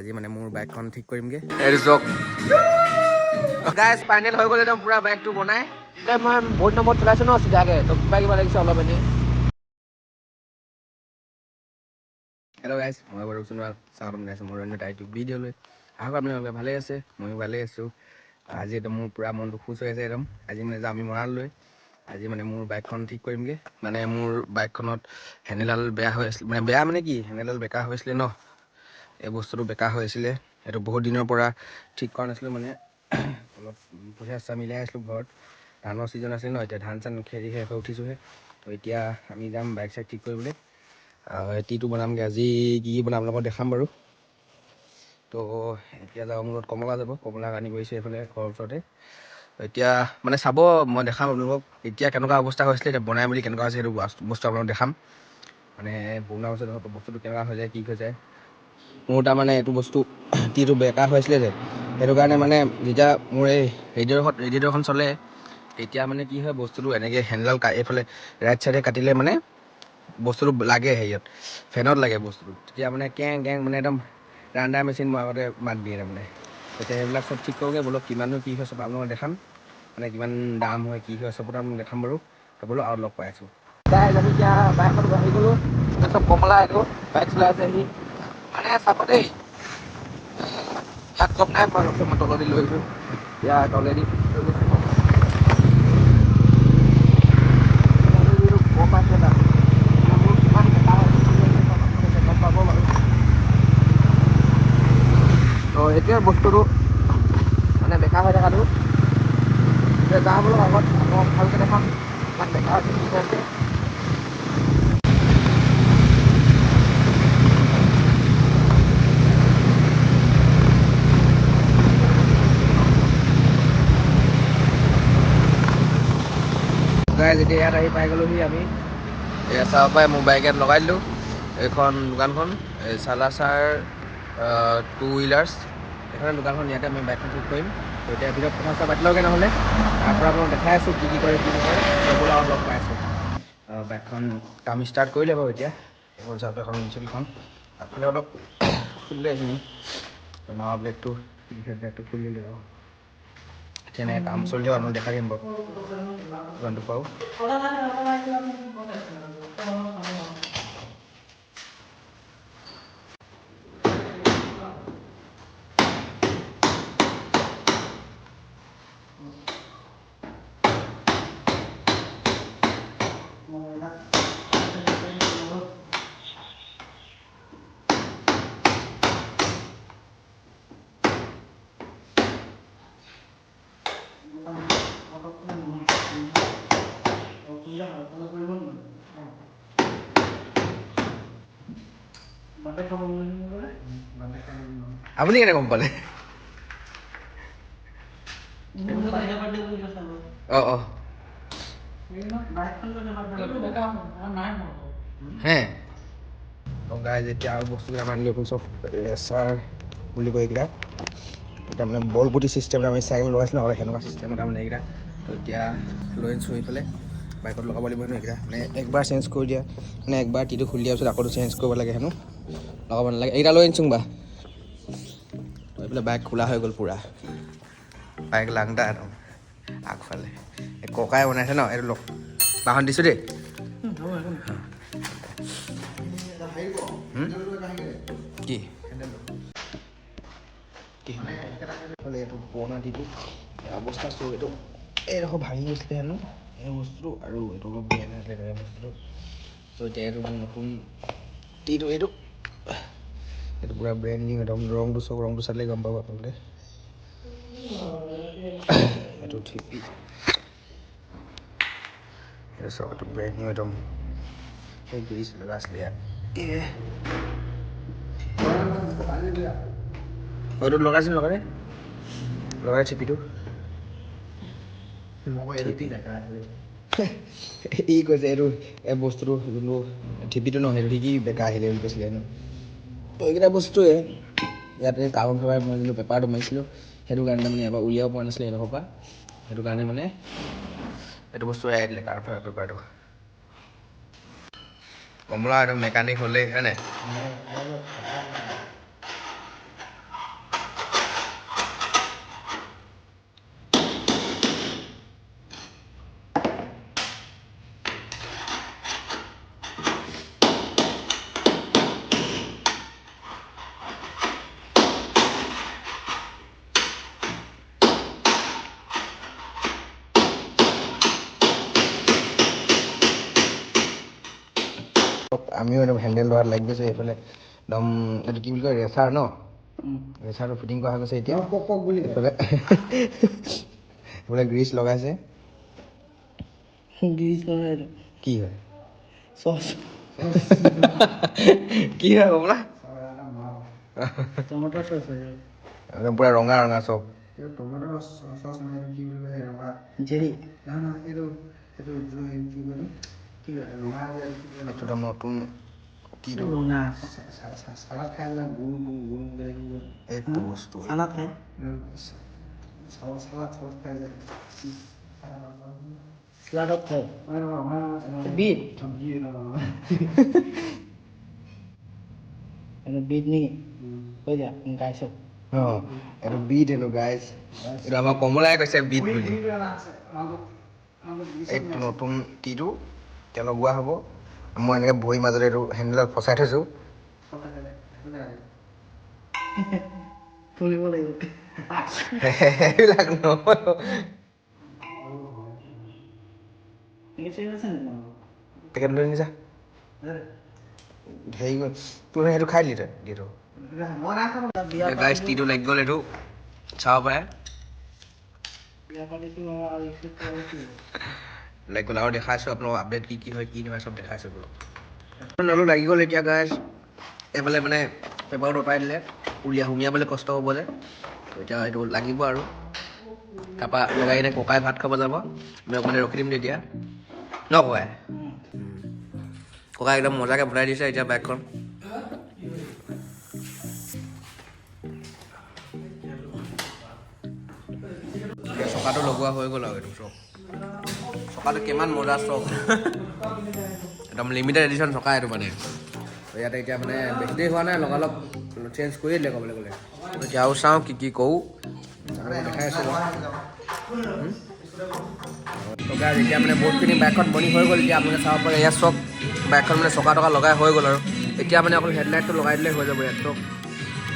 আজি মানে মোৰ বাইকখন ঠিক কৰিমগে। গাইজ ফাইনেল হৈ গ'ল একদম পুৰা বাইকটো বনাই। মই বহুত নম্বৰত চলাইছো ন চিধাকে, তো কিবা লাগিছে অলপ এনেই। হেল্ল' গাইজ, মই বাৰু সোণোৱাল স্বাগতম জনাইছোঁ মোৰ অন্য এটা ইউটিউব ভিডিঅ'লৈ। আহক আপোনালোকে ভালে আছে, ময়ো ভালেই আছোঁ। আজি একদম মোৰ পুৰা মনটো খুচ হৈ আছে একদম। আজি মানে যাম আমি মৰাণলৈ। আজি মানে মোৰ বাইকখন ঠিক কৰিমগৈ। মানে মোৰ বাইকখনত হেণ্ডেলডাল বেয়া হৈ আছিলে, মানে বেয়া মানে কি হেণ্ডেলডাল বেকা হৈছিলে ন, এই বস্তুটো বেকা হৈ আছিলে। এইটো বহুত দিনৰ পৰা ঠিক কৰা নাছিলোঁ, মানে অলপ পইচা চইচা মিলাই আছিলোঁ ঘৰত। ধানৰ ছিজন আছিল ন, এতিয়া ধান চান খেতি শেষ হৈ উঠিছোঁহে। তো এতিয়া আমি যাম বাইক চাইক ঠিক কৰিবলৈ। টিটো বনামগৈ আজি। কি বনাম আপোনালোকক দেখাম বাৰু। তো এতিয়া যাব মোৰ লগত কমলা যাব, কমলাক আনি গৈছে এইফালে ঘৰৰ ওচৰতে। এতিয়া মানে চাব, মই দেখাম আপোনালোকক এতিয়া কেনেকুৱা অৱস্থা হৈছিলে, এতিয়া বনাই মেলি কেনেকুৱা হৈছে সেইটো বস্তু আপোনালোকক দেখাম। মানে বনোৱা পাছত বস্তুটো কেনেকুৱা হৈ যায়, কি হৈ যায়। মোৰ তাৰমানে এইটো বস্তু টিটো বেকা হৈ আছিলে যে, সেইটো কাৰণে মানে যেতিয়া মোৰ এই ৰেডিয়েটৰখন চলে, তেতিয়া মানে কি হয় বস্তুটো এনেকৈ হেণ্ডেলডাল এইফালে ৰাইট চাইডে কাটিলে মানে বস্তুটো লাগে হেৰিয়ত, ফেনত লাগে বস্তুটো। তেতিয়া মানে কেং কেং মানে একদম ৰাণ্ডাৰ মেচিন মোৰ আগতে মাত দিয়ে তাৰমানে। তেতিয়া সেইবিলাক চব ঠিক কৰোঁগৈ বলক। কিমাননো কি হয় চব আপোনালোকক দেখাম, মানে কিমান দাম হয় কি হয় চব আপোনালোকক দেখাম বাৰু। বোলো আৰু লগ পাই আছোঁ। আমি এতিয়া বাইকত বহি গ'লোঁ, তাৰপিছত কমলা এইটো বাইক চলাই আছে সি। মানে চাব দেই, ইয়াক চব নাই মই তলেদি লৈ আহিছোঁ। এতিয়া তলেদি গম পাইছে না কিমান বেকা গম পাব বাৰু। তো এইটোৱে বস্তুটো মানে বেকা হৈ থকাটো। এতিয়া যাওঁ বোলো আগত আপোনাক ভালকৈ দেখাম ইমান বেকা হৈছে কি হৈছে। যেতিয়া ইয়াত আহি পাই গ'লোহি আমি, এয়া চাব পাৰে মোৰ বাইক ইয়াত লগাই দিলোঁ। এইখন দোকানখন এই চালাচাৰ টু হুইলাৰ্ছ, এইখনে দোকানখন। ইয়াতে আমি বাইকখন ঠিক কৰিম। তো এতিয়া ভিতৰত কথা চথা পাতি লওঁগৈ নহ'লে, তাৰপৰা আপোনাক দেখাই আছোঁ কি কৰে কি নকৰে। সেইবোৰ আৰু লগ পাই আছোঁ। বাইকখন কাম ষ্টাৰ্ট কৰিলে বাৰু এতিয়া। এইখন চাওক, এখন ইঞ্চুলখন আগফালে অলপ খুলিলে এইখিনি, মাৰ ব্লেডটো খুলি দিলে আৰু তেনেকৈ কাম চলি থাকিব। আপোনাক দেখাই দিম বাৰু যিমানটো পাৰোঁ। আপুনি কেনে গম পালে? অঁ অঁ হে গাইজ, এতিয়া আৰু বস্তুবিলাক আনি লৈ চব ৰেচাৰ বুলি কয় এইকেইটা। এতিয়া মানে বল পুটি চিষ্টেমত আমি চাইকেল লগাইছিলোঁ আৰু সেনেকুৱা চিষ্টেমত তাৰমানে এইকেইটা। তো এতিয়া লৈ আনিছোঁ এইফালে, বাইকত লগাব লাগিব হেনো এইকেইটা। মানে একবাৰ চেঞ্জ কৰি দিয়া, মানে একবাৰ টিটো খুলি দিয়াৰ পিছত আকৌ চেঞ্জ কৰিব লাগে হেনো, লগাব নালাগে। এইকেইটা লৈ আনিছোঁ বা। তো এইফালে বাইক খোলা হৈ গ'ল পূৰা, বাইক লাংটা একদম আগফালে। এই ককাই বনাইছে ন, এইটো লগ বাহন দিছোঁ দেই। কি এইটো পুৰণা টিটো অৱস্থা চোৰ, এইটো এইডোখৰ ভাঙি গৈছিলে হেনো এই বস্তুটো, আৰু এইটো অলপ বেয়া হৈছিলে বস্তুটো। ত' এতিয়া এইটো নতুন টিটো, এইটো পূৰা ব্ৰেণ্ড নিউ একদম। ৰংটো চাওক, ৰংটো চালেই গম পাব আপোনালোকে। এইটো টিপি এইটো চাওক, এইটো ব্ৰেণ্ড নিউ একদম। সেই গ্ৰীজ লগা আছিলে ইয়াত। এইটো লগাইছিল লগাই চিপিটো ই কৈছে এইটো এই বস্তুটো যোনটো ঠিপিটো ন, সেইটো কি বেকা আহিলে বুলি কৈছিলে হেনো। তো এইকেইটা বস্তুৱে ইয়াতে কাগজ মই যোনটো পেপাৰটো মাৰিছিলোঁ, সেইটো কাৰণে মানে এবাৰ উলিয়াব পৰা নাছিলে এইডোখৰ পৰা। সেইটো কাৰণে মানে এইটো বস্তু এৰাই দিলে, কাৰ্ভৰ পেপাৰটো। কমলা একদম মেকানিক হ'লেই হয় নাই? আমিও একদম হেণ্ডেল ধৰাত লাগি গৈছোঁ এইফালে একদম এইটো কি বুলি কয় ৰেচাৰ ন ৰেচাৰটো ফিটিং কৰা হৈ গৈছে এতিয়া এইফালে এইফালে গ্ৰীচ লগাইছে কি হয় কি হয় বোলা টমেটৰ চচ একদম পুৰা ৰঙা ৰঙা চব টমেটৰ চচ মানে কি বুলি কয় ৰঙা জেৰি নহয় এইটো কি কয় এইটো নতুন কি ৰঙা চালাদ খাই এইটো বস্তু চালাদ খাই চালাদ খাই যায় চালাদত খাই বিট বিট নেকি কৈ দিয়া গাইছ অঁ এইটো বিট হেনো গাইছ এইটো আমাৰ কমলাই কৈছে বিট বুলি এইটো নতুন টিটো এতিয়া লগোৱা হ'ব মই এনেকৈ বহি মাজতে এইটো হেণ্ডেলত ফচাই থৈছোঁ ফুৰিব লাগিব সেইবিলাক পেকেট লৈ নিছা হেৰি তোৰ সেইটো খাই দিলি তই দিটো গাইছ টিটো লাগি গ'ল এইটো চাব পাৰে লাগি গ'ল আৰু দেখাইছোঁ আপোনালোকক আপডেট কি হয় কি নহয় চব দেখাইছোঁ আপোনালোক লাগি গ'ল এতিয়া গাইছ এইফালে মানে পেপাৰটো অঁতৰাই দিলে সুমিয়াবলৈ কষ্ট হ'ব যে এতিয়া এইটো লাগিব আৰু তাৰপৰা লগাই কিনে ককাই ভাত খাব যাব আমি অকণমান ৰখি দিম তেতিয়া ন ককাই ককাই একদম মজাকৈ বনাই দিছে এতিয়া বাইকখন চকাটো লগোৱা হৈ গ'ল আৰু এইটো চক চকাটো কিমান মজা চক একদম লিমিটেড এডিশ্যন চকা এইটো মানে ইয়াতে এতিয়া মানে বেছি দেৰি হোৱা নাই লগালগ চেঞ্জ কৰিয়ে দিলে ক'বলৈ গ'লে এতিয়া আৰু চাওঁ কি কি কৰোঁ দেখাই আছোঁ এতিয়া মানে বহুতখিনি বাইকখন বনি হৈ গ'ল এতিয়া আপোনালোকে চাব পাৰে ইয়াত চব বাইকখন মানে চকা টকা লগাই হৈ গ'ল আৰু এতিয়া মানে অকল হেডলাইটটো লগাই দিলে হৈ যাব ইয়াত চব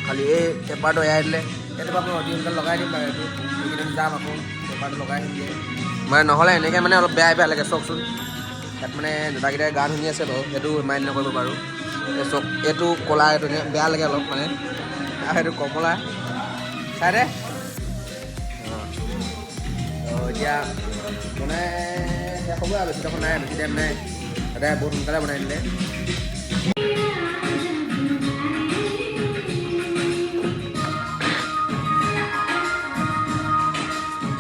খালি এই পেপাৰটো এৰাই দিলে এইটো আপুনি অতি সোনকালে লগাই দিম বাৰু এইটো এইকেইদিন যাম আকৌ পেপাৰটো লগাই দিম মানে নহ'লে এনেকৈ মানে অলপ বেয়া লাগে চাওকচোন ইয়াত মানে দাদাকেইটাই গান শুনি আছে বাৰু সেইটো মাইণ্ড নকৰিব বাৰু চক এইটো ক'লা এইটো বেয়া লাগে অলপ মানে আৰু সেইটো কমলা চাই দে এতিয়া মানে শেষ হ'ব আৰু বেছি টাইম নাই বেছি টাইম নাই দাদাই বহুত সোনকালে বনাই দিলে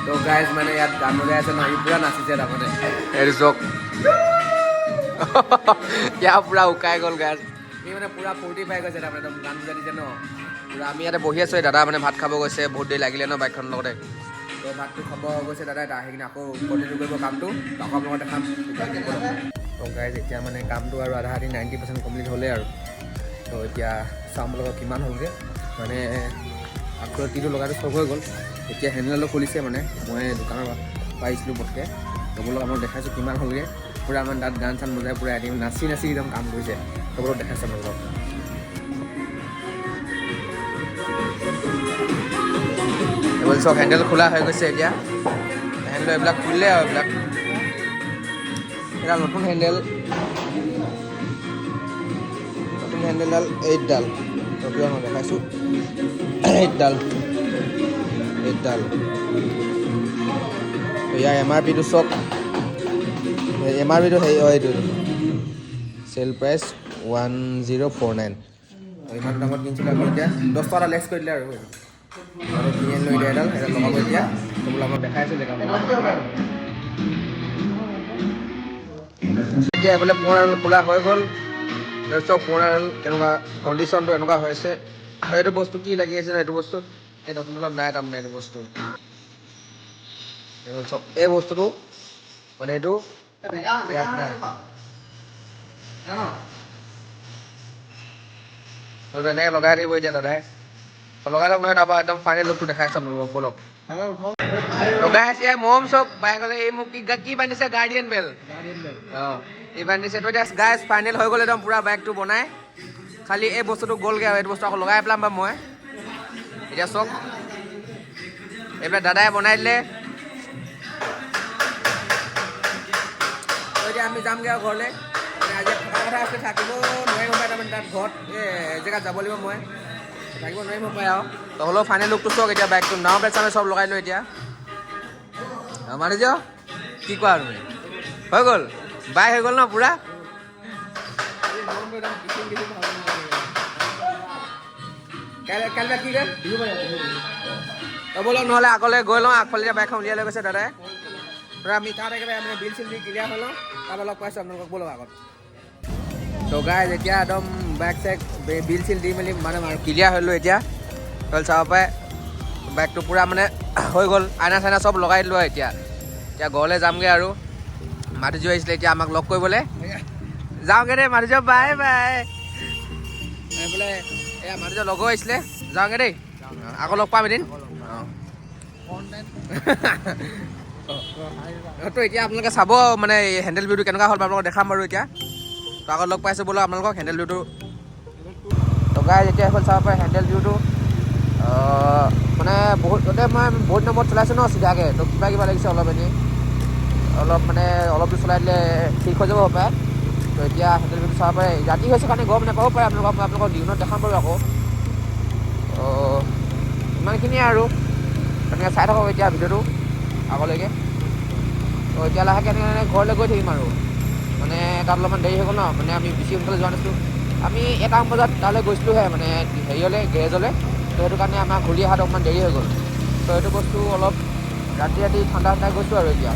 তো গাইজ মানে ইয়াত গান বজাই আছে নহয় পূৰা নাচিছে তাৰমানে এইটো চক ইয়াৰ পূৰা উকাই গ'ল গাইজ সি মানে পূৰা ফূৰ্তি পাই গৈছে তাৰমানে একদম গান বজাই দিছে ন পূৰা আমি ইয়াতে বহি আছোঁ দাদা মানে ভাত খাব গৈছে বহুত দেৰি লাগিলে ন বাইকখনৰ লগতে তো ভাতটো খাব গৈছে দাদাই আহি কিনে আকৌ কণ্টিনিউ কৰিব কামটো আকৌ আপোনালোকক দেখাম তো গাইজ এতিয়া মানে কামটো আৰু আধা 90% কমপ্লিট হ'লেই আৰু তো এতিয়া চাম লগত কিমান হ'লগৈ মানে আকৌ টিটো লগাটো চব হৈ গ'ল এতিয়া হেণ্ডেলটো খুলিছে মানে মই দোকানৰ পাইছিলোঁ পটকৈ চববিলাক আপোনাক দেখাইছোঁ কিমান হ'লগৈ পূৰা মানে তাত গান চান বজাই পূৰা একদম নাচি একদম কাম কৰিছে চববিলাক দেখাইছে আপোনালোকক এইবোৰ চব হেণ্ডেল খোলা হৈ গৈছে এতিয়া হেণ্ডেল এইবিলাক খুলিলে আৰু এইবিলাক এডাল নতুন হেণ্ডেলডাল 8ডাল তথাপিও মই দেখাইছোঁ 8ডাল ইয়াৰ MRPটো চক MRPটো হেৰি এইটো চেল প্ৰাইচ 1049 ইমান দামত কিনিছিলোঁ আমি এতিয়া 10 টকা লেছ কৰি দিলে আৰু কিনি আনিলোঁ এতিয়া এডাল লগাব এতিয়া সেইবোৰ আমাক দেখাই আছিলে এতিয়া এইফালে পুৰণা খোলা হৈ গ'ল চব পুৰণা কেনেকুৱা কণ্ডিশ্যনটো এনেকুৱা হৈছে আৰু এইটো বস্তু কি লাগি আছে এইটো বস্তু এই নতুন অলপ নাই তাৰমানে এইটো বস্তু চব এই বস্তুটো মানে এইটো ইয়াত নাই এনেকৈ লগাই দিব এতিয়া দাদাই লগাই লওক নহয় তাৰপৰা একদম ফাইনেল লুকটো দেখাই চাম বলক লগাই আছে মম চব বাইকলে এই মোক কি বান্ধিছে গাৰ্ডিয়ান বেল অঁ এই বান্ধিছে তো এতিয়া গাইজ ফাইনেল হৈ গ'ল একদম পূৰা বাইকটো বনাই খালি এই বস্তুটো গ'লগৈ আৰু এইটো বস্তু আকৌ লগাই পেলাম বা মই এতিয়া চক এইবিলাক দাদাই বনাই দিলে এতিয়া আমি যামগৈ আৰু ঘৰলৈ আজি থকা কথা আছে থাকিব নোৱাৰিম পাই তাৰমানে তাত ঘৰত জেগাত যাব লাগিব মই থাকিব নোৱাৰিম পাই আৰু তো হ'লেও ফাইনেল লুকটো চাওক এতিয়া বাইকটো নাও বেগ চামে চব লগাই লৈ এতিয়া মানে যে কি কোৱা তুমি হৈ গ'ল বাইক হৈ গ'ল ন পুৰা কাইলৈ কি কয় ব'লক নহ'লে আগলৈ গৈ লওঁ আগফালে বাইকখন উলিয়াই লৈ গৈছে দাদাই আমি তাত একেবাৰে মানে বিল চিল দি ক্লিয়াৰ হৈ লওঁ তাৰপৰা লগ পাইছোঁ আপোনালোকক ব'লক আগত তো গাইজ এতিয়া একদম বাইক চাইক বিল চিল দি মেলি মানে ক্লিয়াৰ হ'লোঁ এতিয়া তল চাব পাৰে বাইকটো পূৰা মানে হৈ গ'ল আইনা চাইনা চব লগাই দিলোঁ এতিয়া ঘৰলৈ যামগৈ আৰু মাধুৰ্য আহিছিলে এতিয়া আমাক লগ কৰিবলৈ যাওঁগৈ দেই মাধুৰ্য বাই বাই বোলে এয়া মাধুৰ্য লগো আহিছিলে যাওঁগৈ দেই আকৌ লগ পাম এদিন তো এতিয়া আপোনালোকে চাব মানে হেণ্ডেল ভিউটো কেনেকুৱা হ'ল আপোনালোকক দেখাম বাৰু এতিয়া তো আগত লগ পাইছোঁ বোলো আপোনালোকক হেণ্ডেল ভিউটো তো গাইজ এতিয়া এখন চাব পাৰে হেণ্ডেল ভিউটো মানে বহুত মই বহুত নম্বৰত চলাইছোঁ ন চিধাকৈ তো কিবা লাগিছে অলপ এনেই অলপ মানে অলপ দূৰ চলাই দিলে ঠিক হৈ যাব পাৰে তো এতিয়া হেণ্ডেল ভিউটো চাব পাৰে ৰাতি হৈছে কাৰণে গম নাপাব পাৰে আপোনালোকক দিনত দেখাম বাৰু আকৌ ইমানখিনিয়ে আৰু তেনেকৈ চাই থাকক এতিয়া ভিডিঅ'টো আগলৈকে তো এতিয়া লাহেকৈ এনেকৈ ঘৰলৈ গৈ থাকিম আৰু মানে তাত অলপমান দেৰি হৈ গ'ল ন মানে আমি বেছি সোনকালে যোৱা নাছিলোঁ আমি 1 বজাত তালৈ গৈছিলোঁহে মানে হেৰিয়লৈ গেৰেজলৈ তো সেইটো কাৰণে আমাৰ ঘূৰি অহাত অকণমান দেৰি হৈ গ'ল তো সেইটো বস্তু অলপ ৰাতি ঠাণ্ডা গৈছোঁ আৰু এতিয়া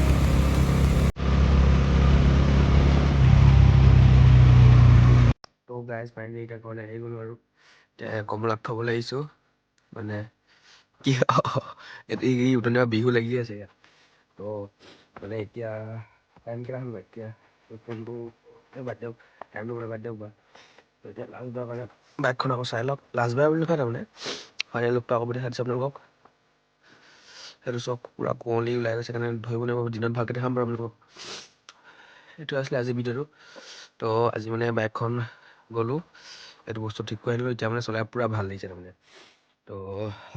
তো গাইজ ফাইনেলি এতিয়া ঘৰলৈ আহি গ'লোঁ আৰু এতিয়া কমলাক থ'বলৈ আহিছোঁ মানে কি এই উঠনিৰ বিহু লাগি আছে ইয়াত তো মানে এতিয়া টাইম কেইটা হ'ল এতিয়া ফোনটো বাদ দিয়ক টাইমটো বাদ দিয়ক বা এতিয়া লাষ্ট বাৰ কাৰণে বাইকখন আকৌ চাই লওক লাষ্ট বাৰ বুলি নহয় তাৰমানে ফাইনেল লুকটো আকৌ দেখাই দিছোঁ আপোনালোকক সেইটো চব পূৰা কুঁৱলী ওলাই গৈছে কাৰণে ধৰিব নোৱাৰিব দিনত ভালকৈ দেখাম বাৰু আপোনালোকক এইটো আছিলে আজি ভিডিঅ'টো তো আজি মানে বাইকখন গ'লোঁ এইটো বস্তু ঠিক কৰি আনিলোঁ এতিয়া মানে চলাই পূৰা ভাল লাগিছে তাৰমানে তো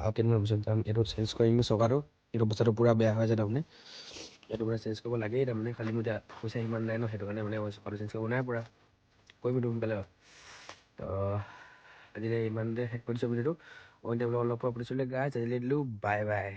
আৰু কেইদিনমান পিছত যাম এইটো চেঞ্জ কৰিম চকাটো এইটো বস্তুটো পূৰা বেয়া হৈ যায় তাৰমানে এইটো মানে চেঞ্জ কৰিব লাগেই তাৰমানে খালি মোৰ এতিয়া পইচা ইমান নাই ন সেইটো কাৰণে মানে মই চকাটো চেঞ্জ কৰিব নাই পৰা কৰিম এইটো সোনকালে তো আজি ইমানতে শেষ কৰিছোঁ ভিডিঅ'টো অন্য অলপ পৰা পাতিছিলোঁ গাইজ আজিলৈ দিলোঁ বাই বাই